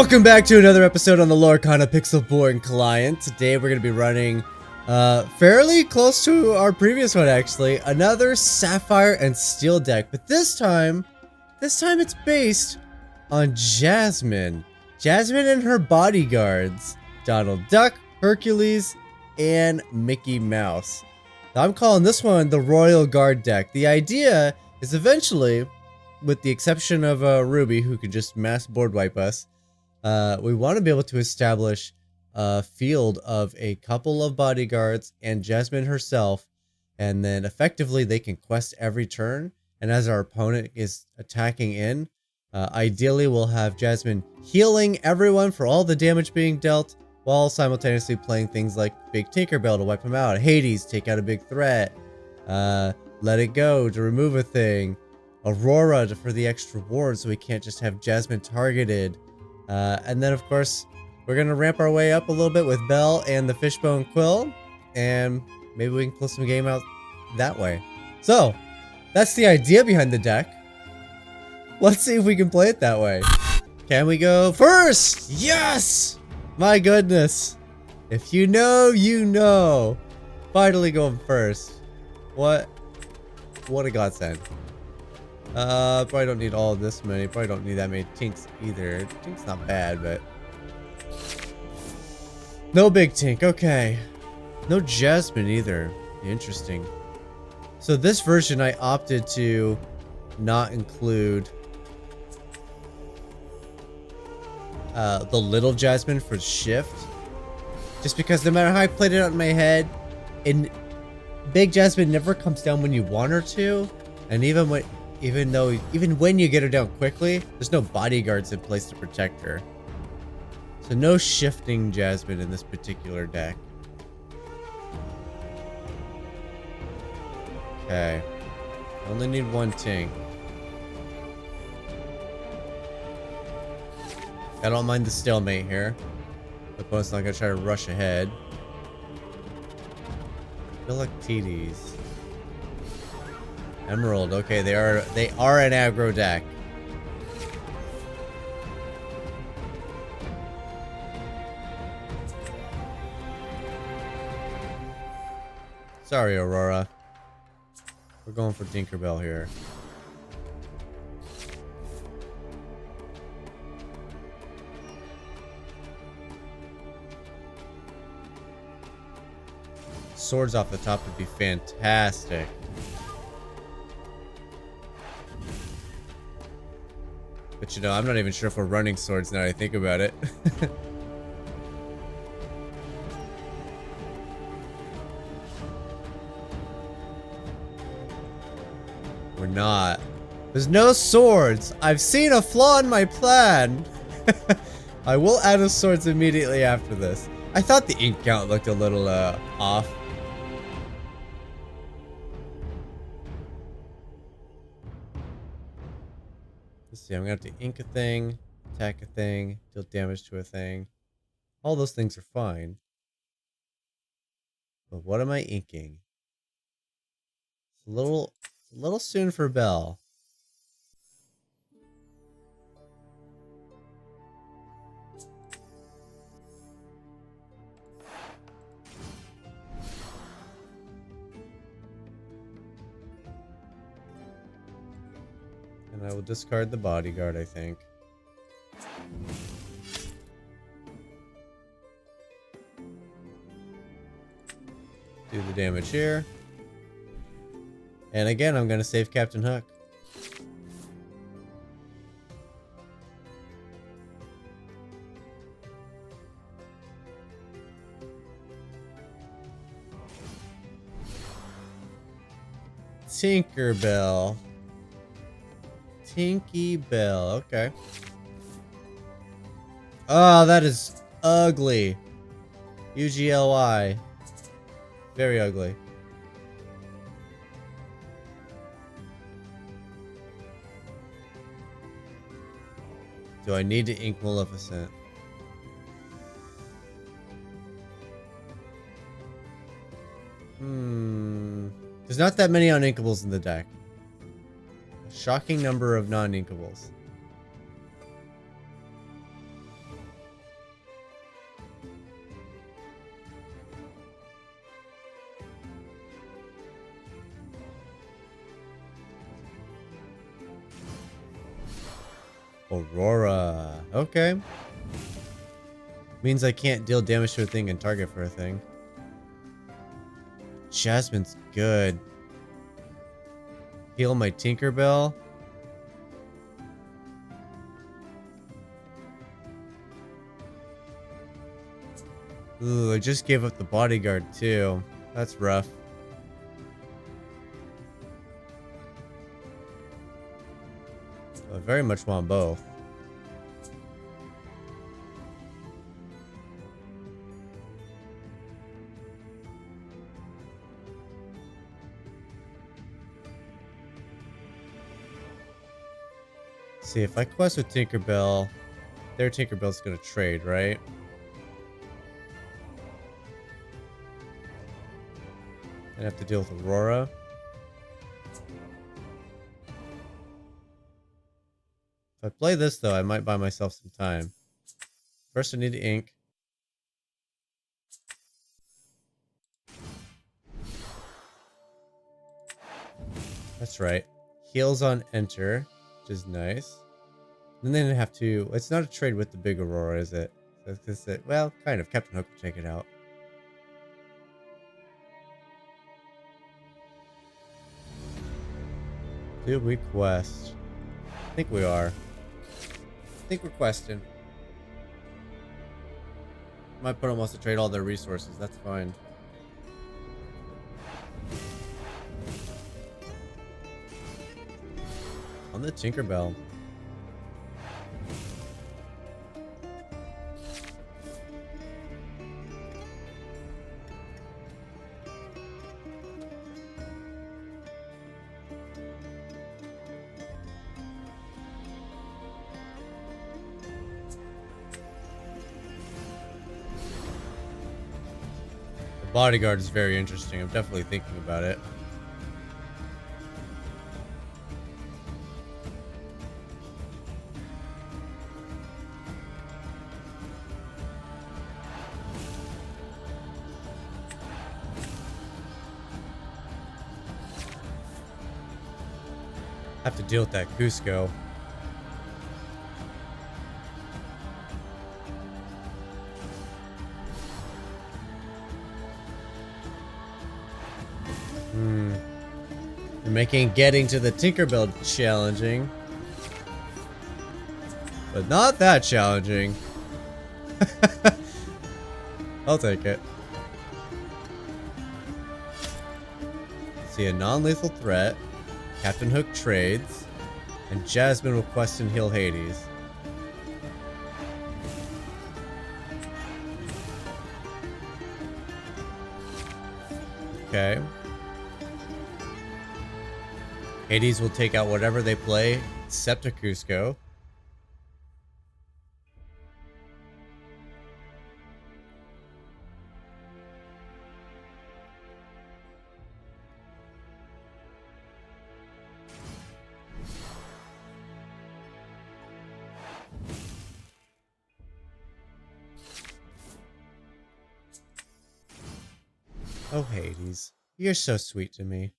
Welcome back to another episode on the Lorcana pixelborn client. Today we're going to be running fairly close to our previous one actually. Another Sapphire and Steel deck, but this time it's based on Jasmine. Jasmine and her bodyguards, Donald Duck, Hercules, and Mickey Mouse. Now, I'm calling this one the Royal Guard deck. The idea is eventually, with the exception of Ruby, who could just mass board wipe us, we want to be able to establish a field of a couple of bodyguards and Jasmine herself, and then effectively they can quest every turn. And as our opponent is attacking in, ideally we'll have Jasmine healing everyone for all the damage being dealt, while simultaneously playing things like Big Tinkerbell to wipe them out, Hades take out a big threat, Let It Go to remove a thing, Aurora for the extra ward so we can't just have Jasmine targeted. And then, of course, we're going to ramp our way up a little bit with Belle and the Fishbone Quill, and maybe we can close some game out that way. So, that's the idea behind the deck. Let's see if we can play it that way. Can we go first? Yes! My goodness. If you know, you know. Finally going first. What a godsend. Probably don't need all this many. Probably don't need that many tinks either. Tink's not bad, but no big tink. Okay. No Jasmine either. Interesting. So this version I opted to not include the little Jasmine for shift, just because no matter how I played it out in my head, big Jasmine never comes down when you want her to, and even when you get her down quickly, there's no bodyguards in place to protect her. So no shifting Jasmine in this particular deck. Okay. Only need one tink. I don't mind the stalemate here. The opponent's not gonna try to rush ahead. I feel like TDs. Emerald, okay, they are an aggro deck. Sorry, Aurora. We're going for Tinkerbell here. Swords off the top would be fantastic. But you know, I'm not even sure if we're running swords now that I think about it. We're not. There's no swords. I've seen a flaw in my plan. I will add the swords immediately after this. I thought the ink count looked a little off. Let's see, I'm gonna have to ink a thing, attack a thing, deal damage to a thing. All those things are fine. But what am I inking? It's a little soon for Belle. And I will discard the bodyguard, I think. Do the damage here. And again, I'm going to save Captain Hook. Tinkerbell. Tinky Bell, okay. Oh, that is ugly. UGLY. Very ugly. Do I need to ink Maleficent? There's not that many uninkables in the deck. A shocking number of non-inkables. Aurora. Okay. Means I can't deal damage to a thing and target for a thing. Jasmine's good. Heal my Tinkerbell. Ooh, I just gave up the bodyguard too. That's rough. I very much want both. See, if I quest with Tinkerbell, their Tinkerbell's gonna trade, right? I have to deal with Aurora. If I play this, though, I might buy myself some time. First, I need ink. That's right. Heals on enter, which is nice. And then I have to... It's not a trade with the big Aurora, is it? Well, kind of. Captain Hook will take it out. Did we quest? I think we are. I think we're questing. My opponent wants to trade all their resources. That's fine. On the Tinkerbell. Bodyguard is very interesting. I'm definitely thinking about it. Have to deal with that Cusco. You're making getting to the Tinkerbell challenging. But not that challenging. I'll take it. See a non-lethal threat. Captain Hook trades. And Jasmine will quest and heal Hades. Okay. Hades will take out whatever they play, except a Cusco. Oh, Hades. You're so sweet to me.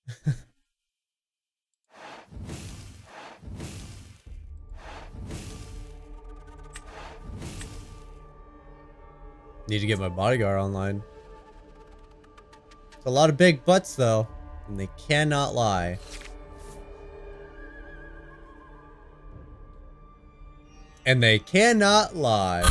Need to get my bodyguard online. It's a lot of big butts, though. And they cannot lie. And they cannot lie.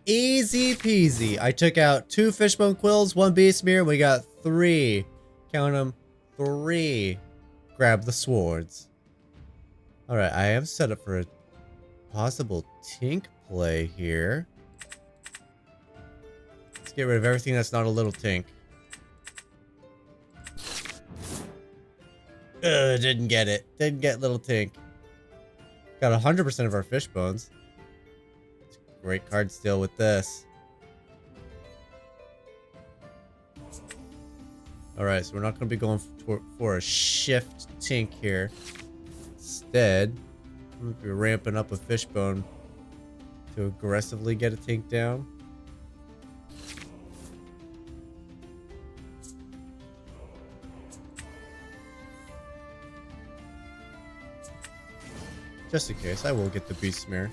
Easy peasy. I took out 2 fishbone quills, 1 beast mirror, and we got 3. Count them. 3. Grab the swords. Alright, I am set up for a possible Tink play here. Let's get rid of everything that's not a little Tink. Didn't get it. Didn't get little Tink. Got 100% of our fish bones. Great card still with this. Alright, so we're not going to be going for a shift Tink here. Instead, I'm going to be ramping up a fishbone to aggressively get a Tink down. Just in case, I will get the beast smear.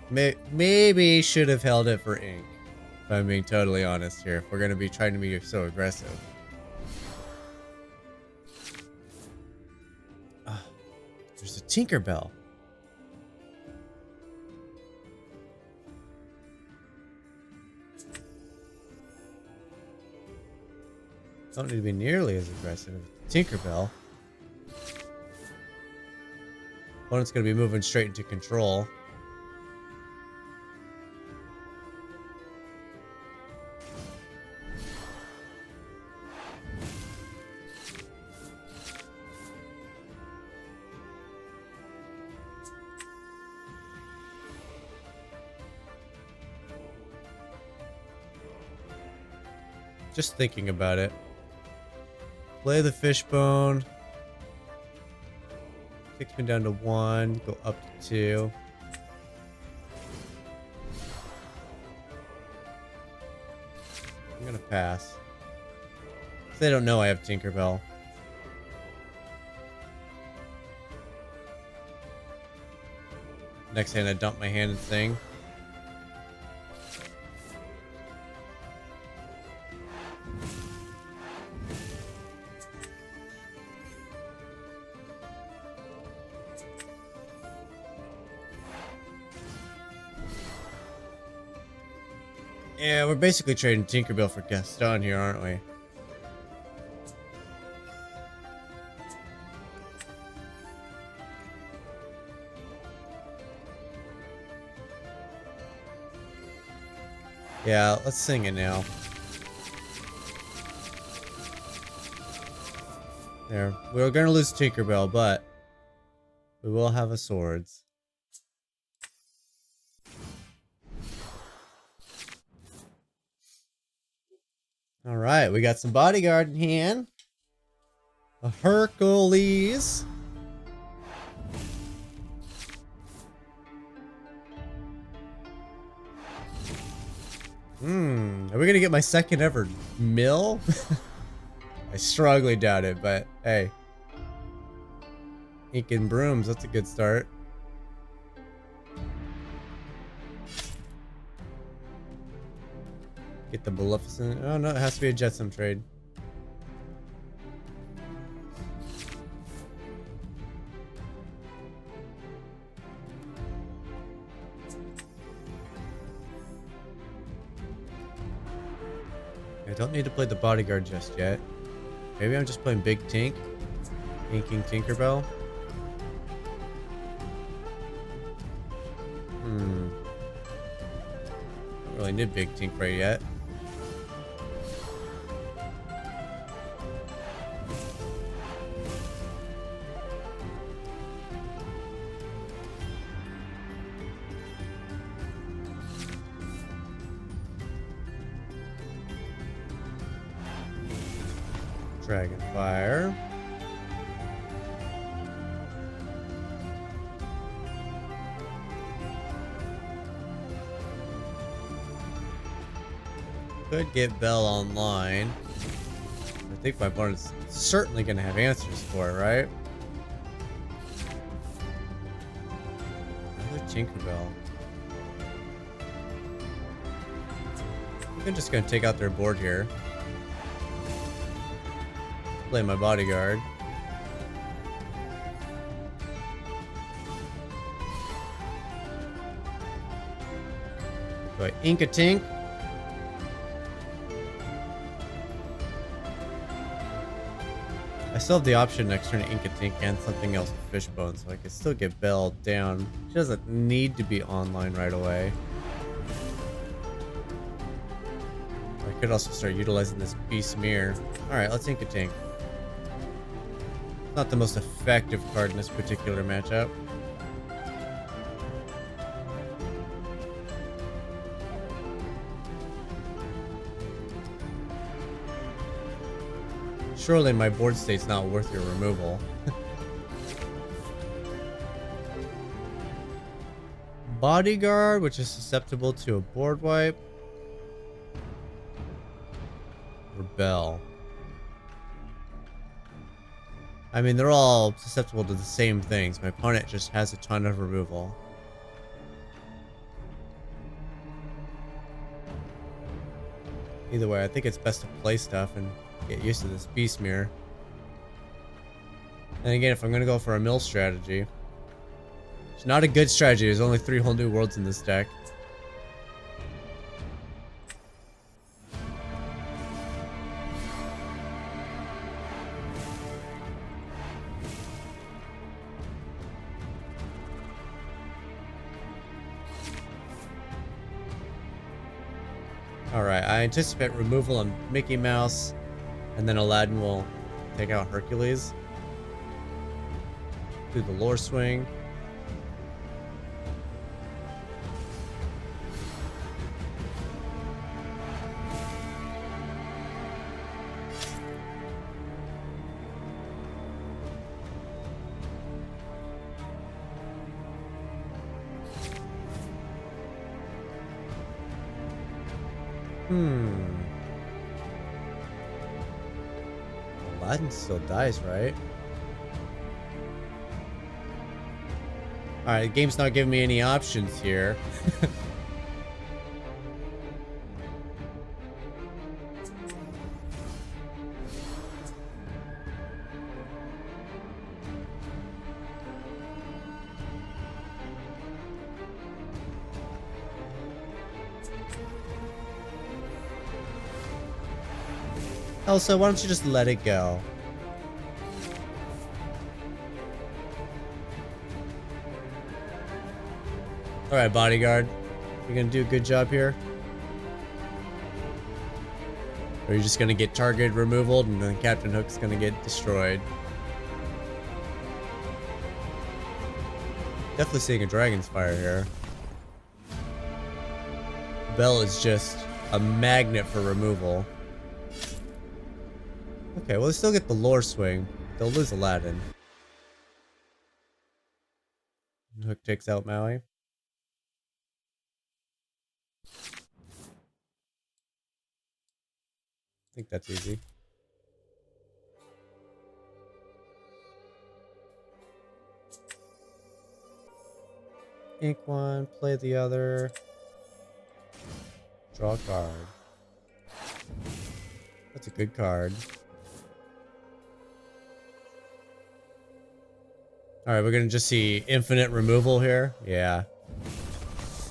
Maybe should have held it for ink. If I'm being totally honest here. If we're gonna be trying to be so aggressive. There's a Tinkerbell. Don't need to be nearly as aggressive. Tinkerbell. Opponent's gonna be moving straight into control. Just thinking about it. Play the fishbone. Takes me down to 1. Go up to 2. I'm gonna pass. They don't know I have Tinkerbell. Next hand I dump my hand and sing. Yeah, we're basically trading Tinkerbell for Gaston here, aren't we? Yeah, let's sing it now. There. We're gonna lose Tinkerbell, but we will have a swords. Alright, we got some bodyguard in hand. A Hercules. Are we gonna get my second ever mill? I strongly doubt it, but hey. Ink and brooms, that's a good start. Get the Maleficent. Oh no, it has to be a Jetsam trade. I don't need to play the bodyguard just yet. Maybe I'm just playing Big Tink. Inking Tinkerbell. Don't really need Big Tink right yet. Dragonfire. Could get Belle online. I think my opponent's certainly going to have answers for it, right? Another Tinkerbell. I'm just going to take out their board here. Play my bodyguard. Do I ink a Tink? I still have the option next turn to ink a Tink and something else with Fishbone, so I can still get Belle down. She doesn't need to be online right away. I could also start utilizing this Beast Mirror. Alright, let's ink a Tink. Not the most effective card in this particular matchup. Surely my board state's not worth your removal. Bodyguard, which is susceptible to a board wipe. Or Belle. I mean, they're all susceptible to the same things. My opponent just has a ton of removal. Either way, I think it's best to play stuff and get used to this beast mirror. And again, if I'm gonna go for a mill strategy, it's not a good strategy. There's only 3 whole new worlds in this deck. Alright, I anticipate removal on Mickey Mouse, and then Aladdin will take out Hercules. Do the lore swing. Aladdin still dies, right? Alright, the game's not giving me any options here. Also, why don't you just let it go? Alright, bodyguard. You're gonna do a good job here? Or are you just gonna get targeted removal and then Captain Hook's gonna get destroyed? Definitely seeing a Dragon's Fire here. Bell is just a magnet for removal. Okay, well, they still get the lore swing. They'll lose Aladdin. Hook takes out Maui. I think that's easy. Ink one, play the other. Draw a card. That's a good card. Alright, we're gonna just see infinite removal here. Yeah.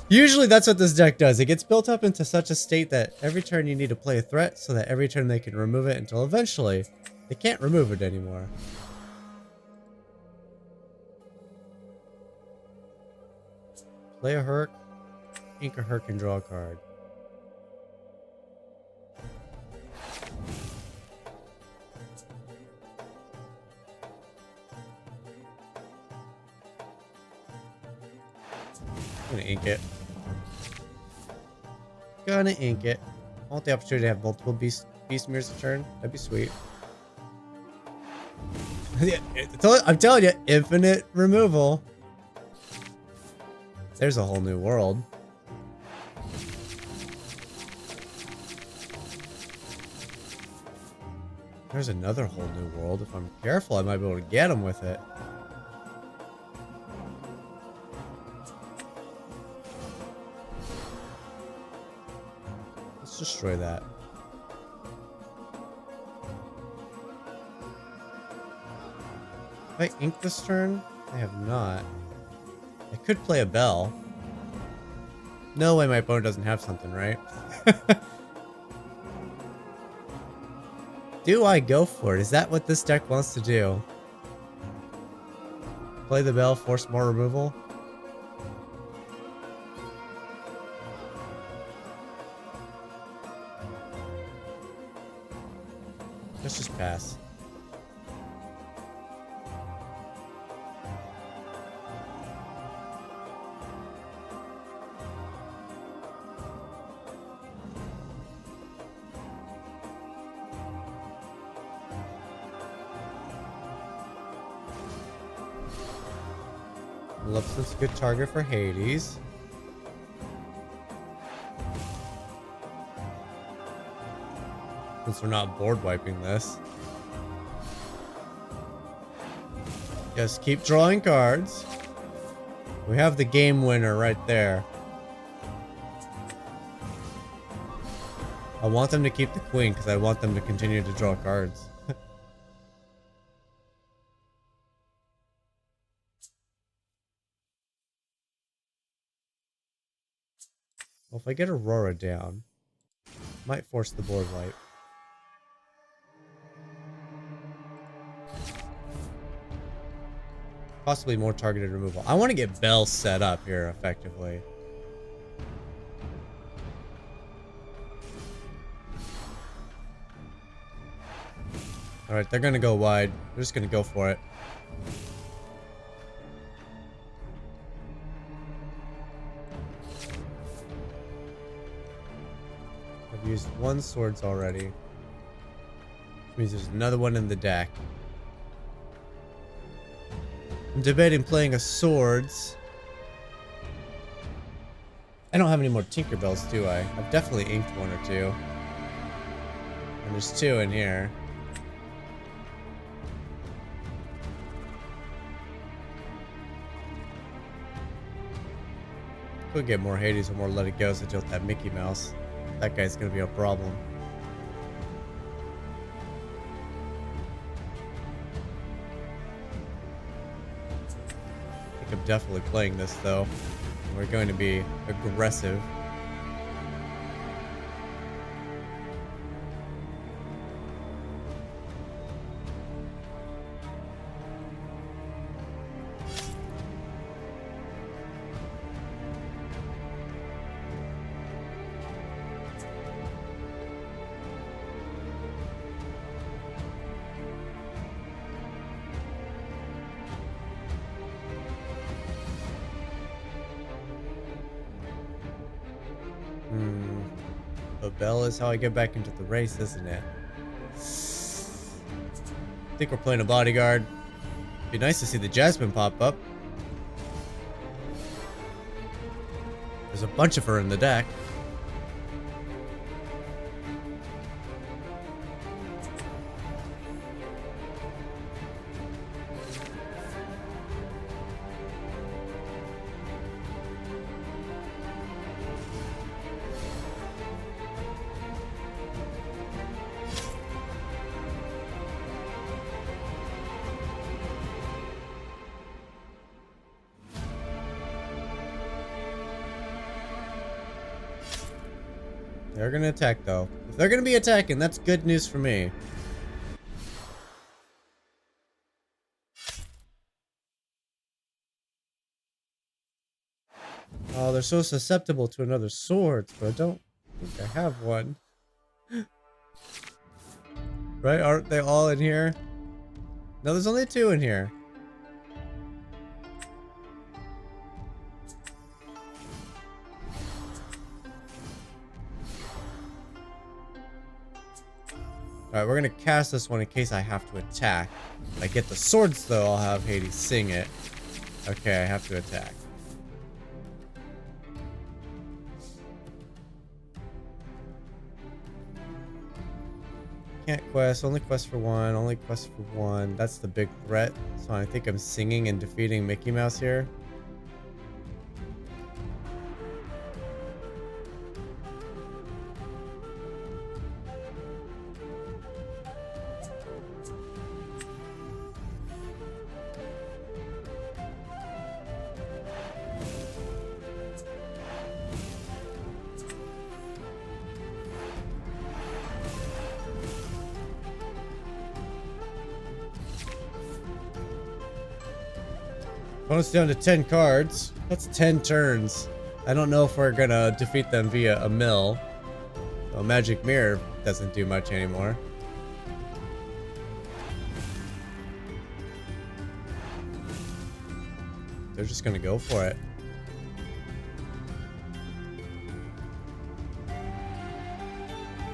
Usually that's what this deck does. It gets built up into such a state that every turn you need to play a threat so that every turn they can remove it until eventually they can't remove it anymore. Play a Herc, ink a Herc, and draw a card. I'm gonna ink it. Gonna ink it. I want the opportunity to have multiple beast mirrors a turn. That'd be sweet. Yeah, I'm telling you, infinite removal. There's a whole new world. There's another whole new world. If I'm careful, I might be able to get him with it. Let's destroy that. Have I inked this turn? I have not. I could play a bell. No way my opponent doesn't have something, right? Do I go for it? Is that what this deck wants to do? Play the bell, force more removal? Let's just pass. Maleficent's a good target for Hades. Since we're not board wiping this. Just keep drawing cards. We have the game winner right there. I want them to keep the queen because I want them to continue to draw cards. Well, if I get Aurora down, might force the board wipe. Possibly more targeted removal. I want to get Belle set up here effectively. Alright, they're gonna go wide. They're just gonna go for it. I've used one swords already. Which means there's another one in the deck. I'm debating playing a swords. I don't have any more Tinkerbells, do I? I've definitely inked one or two. And there's two in here. Could get more Hades or more Let It Go to deal with that Mickey Mouse. That guy's gonna be a problem. I think I'm definitely playing this though. We're going to be aggressive. But Belle is how I get back into the race, isn't it? I think we're playing a bodyguard. Be nice to see the Jasmine pop up. There's a bunch of her in the deck. They're gonna attack though. If they're gonna be attacking, that's good news for me. Oh, they're so susceptible to another sword, but I don't think I have one. Right? Aren't they all in here? No, there's only two in here. Alright, we're gonna cast this one in case I have to attack. If I get the swords though, I'll have Hades sing it. Okay, I have to attack. Can't quest, only quest for one, only quest for one. That's the big threat. So I think I'm singing and defeating Mickey Mouse here. Opponent's down to 10 cards. That's 10 turns. I don't know if we're gonna defeat them via a mill. Well, Magic Mirror doesn't do much anymore. They're just gonna go for it.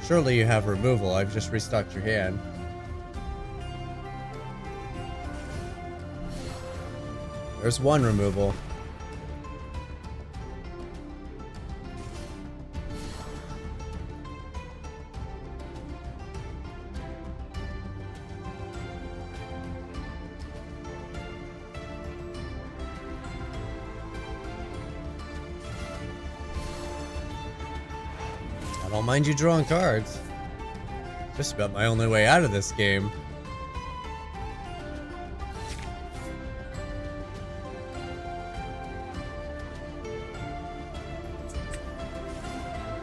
Surely you have removal. I've just restocked your hand. There's one removal. Don't mind you drawing cards. Just about my only way out of this game.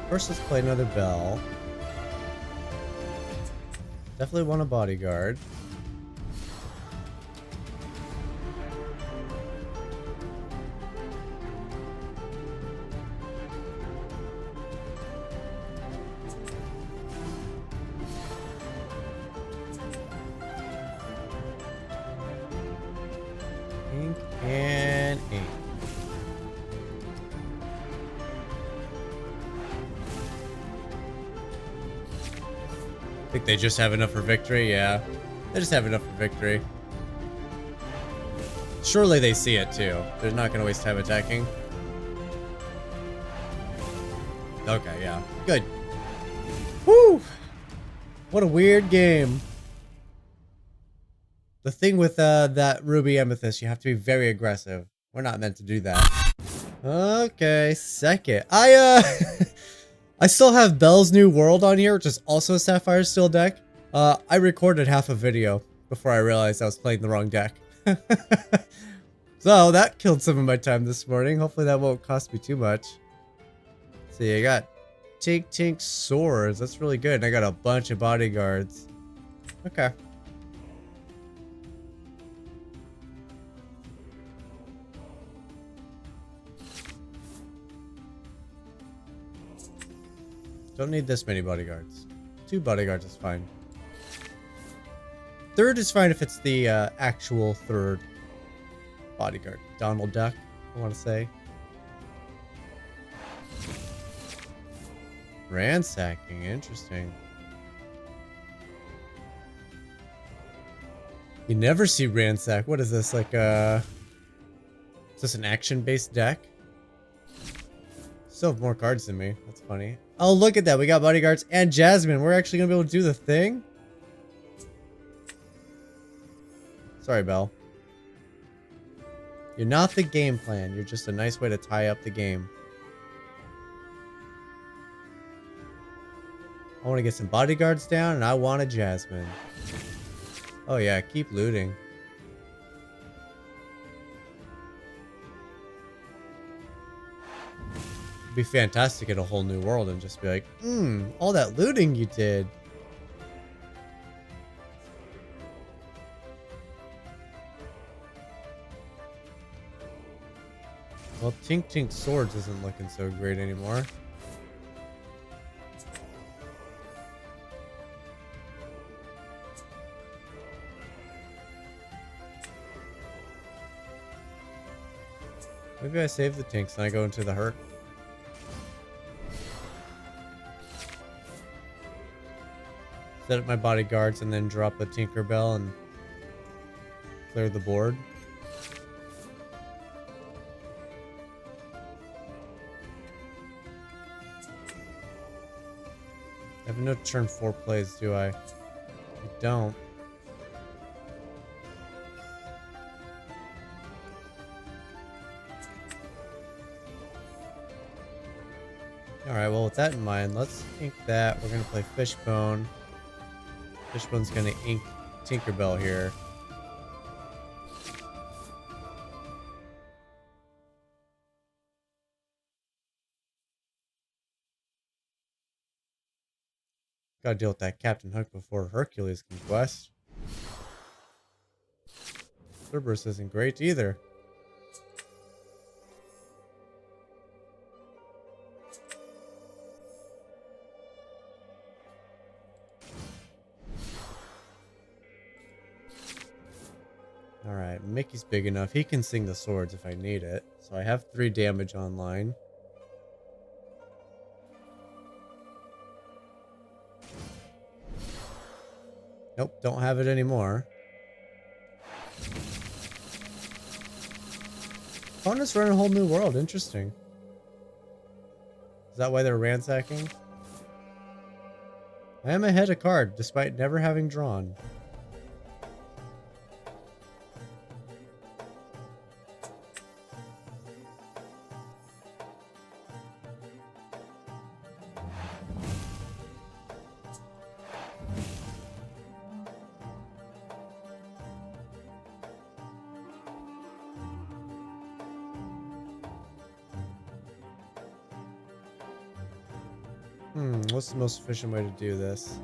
First, let's play another bell. Definitely want a bodyguard. Ink and ink. Think they just have enough for victory? Yeah, they just have enough for victory. Surely they see it too. They're not gonna waste time attacking. Okay, yeah, good. Woo! What a weird game. The thing with that ruby amethyst, you have to be very aggressive. We're not meant to do that. Okay, second. I still have Belle's New World on here, which is also a Sapphire Steel deck. I recorded half a video before I realized I was playing the wrong deck. So that killed some of my time this morning. Hopefully that won't cost me too much. See, I got Tink swords. That's really good. And I got a bunch of bodyguards. Okay. Don't need this many bodyguards. 2 bodyguards is fine. 3rd is fine if it's the actual 3rd bodyguard. Donald Duck, I want to say. Ransacking, interesting. You never see ransack. What is this, like is this an action-based deck? Still have more cards than me. That's funny. Oh, look at that. We got bodyguards and Jasmine. We're actually going to be able to do the thing? Sorry, Belle. You're not the game plan. You're just a nice way to tie up the game. I want to get some bodyguards down, and I want a Jasmine. Oh, yeah. Keep looting. It'd be fantastic at a whole new world and just be like, all that looting you did. Well, Tink Swords isn't looking so great anymore. Maybe I save the Tinks and I go into the Herc. Set up my bodyguards and then drop a Tinkerbell and clear the board. I have no turn 4 plays, do I? I don't. Alright, well with that in mind, let's ink that. We're gonna play Fishbone. Fishbone's gonna ink Tinkerbell here. Gotta deal with that Captain Hook before Hercules can quest. Cerberus isn't great either. Alright, Mickey's big enough. He can sing the swords if I need it. So I have 3 damage online. Nope, don't have it anymore. Opponents run a whole new world. Interesting. Is that why they're ransacking? I am ahead a card, despite never having drawn. What's the most efficient way to do this?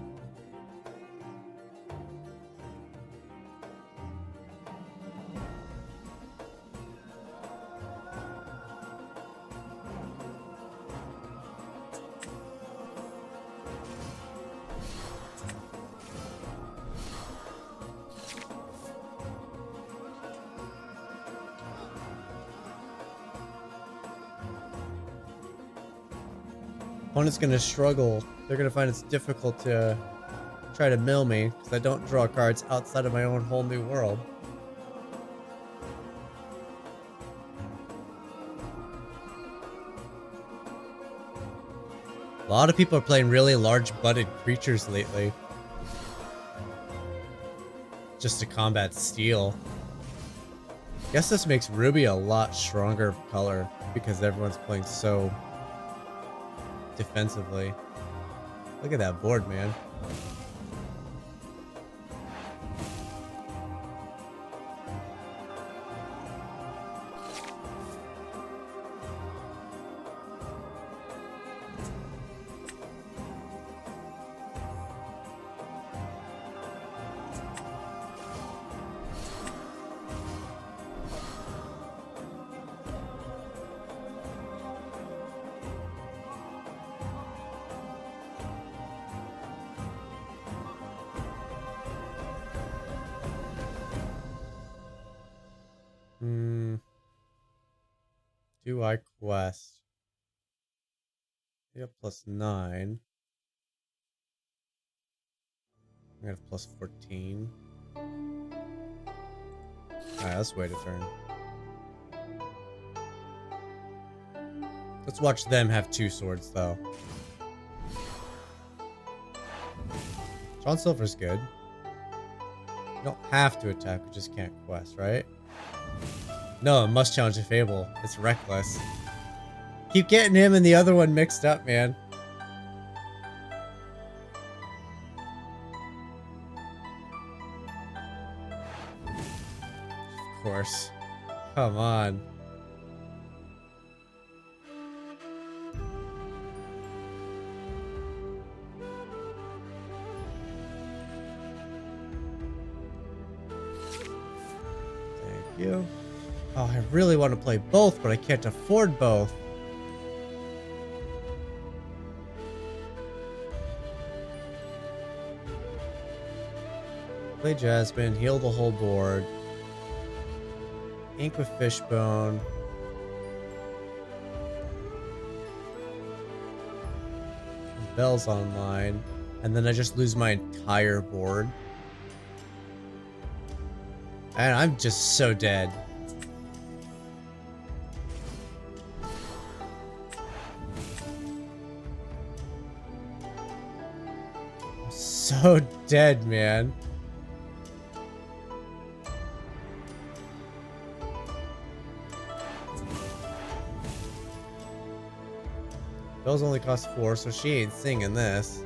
Opponent's gonna struggle. They're gonna find it's difficult to try to mill me because I don't draw cards outside of my own whole new world. A lot of people are playing really large-butted creatures lately. Just to combat steel. Guess this makes Ruby a lot stronger color because everyone's playing so defensively. Look at that board, man. Do I quest? Yeah, +9. I got a +14. Alright, let's wait a turn. Let's watch them have 2 swords, though. John Silver's good. You don't have to attack, we just can't quest, right? No, it must challenge a Fable. It's reckless. Keep getting him and the other one mixed up, man. Of course. Come on. Thank you. Oh, I really want to play both, but I can't afford both. Play Jasmine, heal the whole board. Ink with Fishbone. Bell's online. And then I just lose my entire board. And I'm just so dead. I'm so dead, man. Those only cost 4, so she ain't singing this.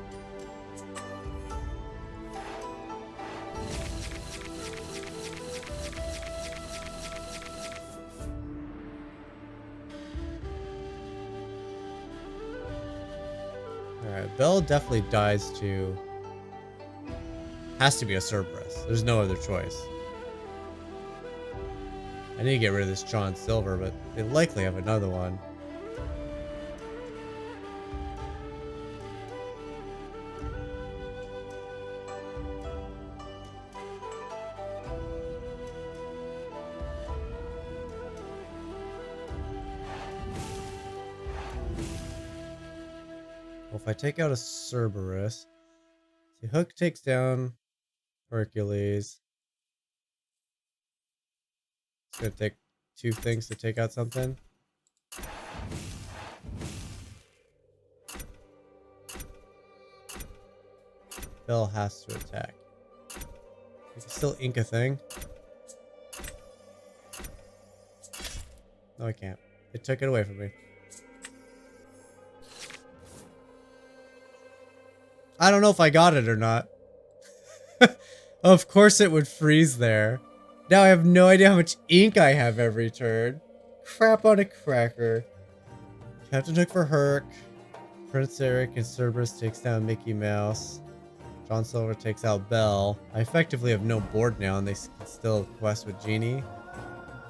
Alright, Belle definitely dies to... Has to be a Cerberus. There's no other choice. I need to get rid of this John Silver, but they likely have another one. Well, if I take out a Cerberus, see, Hook takes down Hercules. It's gonna take 2 things to take out something. Bell has to attack. I can still ink a thing. No, I can't. It took it away from me. I don't know if I got it or not. Of course it would freeze there. Now I have no idea how much ink I have every turn. Crap on a cracker. Captain Hook for Herc. Prince Eric and Cerberus takes down Mickey Mouse. John Silver takes out Belle. I effectively have no board now, and they can still quest with Genie.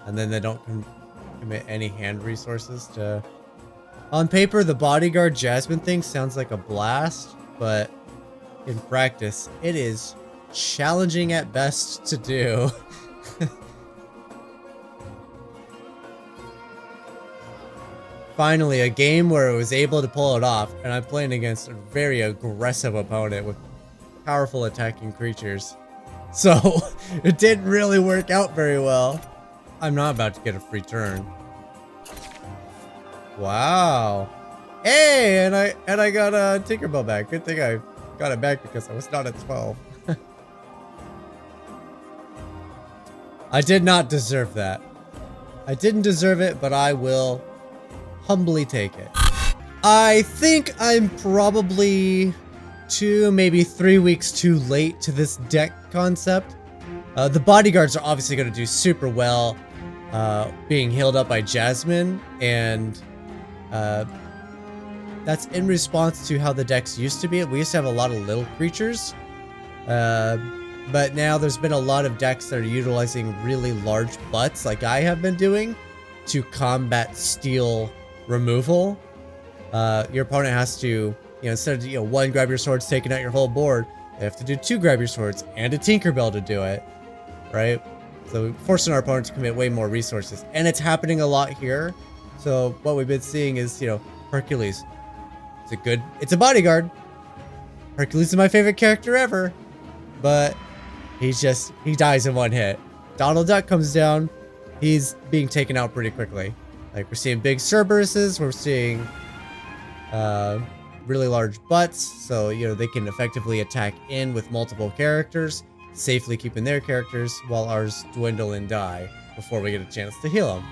And then they don't commit any hand resources to... On paper, the bodyguard Jasmine thing sounds like a blast, but in practice, it is challenging at best to do. Finally, a game where I was able to pull it off, and I'm playing against a very aggressive opponent with powerful attacking creatures. So, it didn't really work out very well. I'm not about to get a free turn. Wow. Hey, and I got a Tinkerbell back. Good thing I got it back because I was not at 12. I did not deserve that. I didn't deserve it, but I will humbly take it. I think I'm probably 2, maybe 3 weeks too late to this deck concept. The bodyguards are obviously going to do super well being healed up by Jasmine, and that's in response to how the decks used to be. We used to have a lot of little creatures, but now there's been a lot of decks that are utilizing really large butts like I have been doing to combat steel removal. Your opponent has to, instead of, 1 grab your swords taking out your whole board, they have to do 2 grab your swords and a Tinkerbell to do it, right? So forcing our opponent to commit way more resources, and it's happening a lot here. So what we've been seeing is, Hercules. It's a bodyguard. Hercules is my favorite character ever, but he dies in 1 hit. Donald Duck comes down, he's being taken out pretty quickly. Like, we're seeing big Cerberuses, we're seeing really large butts, so they can effectively attack in with multiple characters, safely keeping their characters while ours dwindle and die before we get a chance to heal them.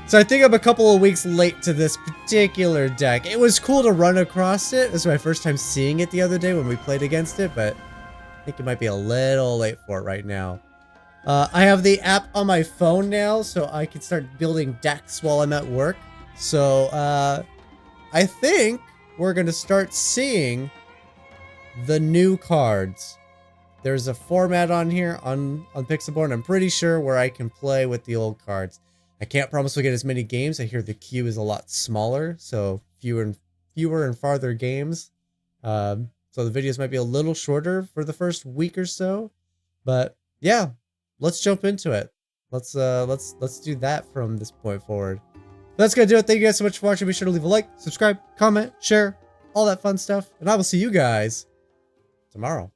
So I think I'm a couple of weeks late to this particular deck. It was cool to run across it. This was my first time seeing it the other day when we played against it, but I think it might be a little late for it right now. I have the app on my phone now, so I can start building decks while I'm at work. So I think we're going to start seeing the new cards. There's a format on here on Pixelborn, I'm pretty sure, where I can play with the old cards. I can't promise we'll get as many games. I hear the queue is a lot smaller, so fewer and farther games. So the videos might be a little shorter for the first week or so, but yeah, let's jump into it. Let's do that from this point forward. That's gonna do it. Thank you guys so much for watching. Be sure to leave a like, subscribe, comment, share, all that fun stuff, and I will see you guys tomorrow.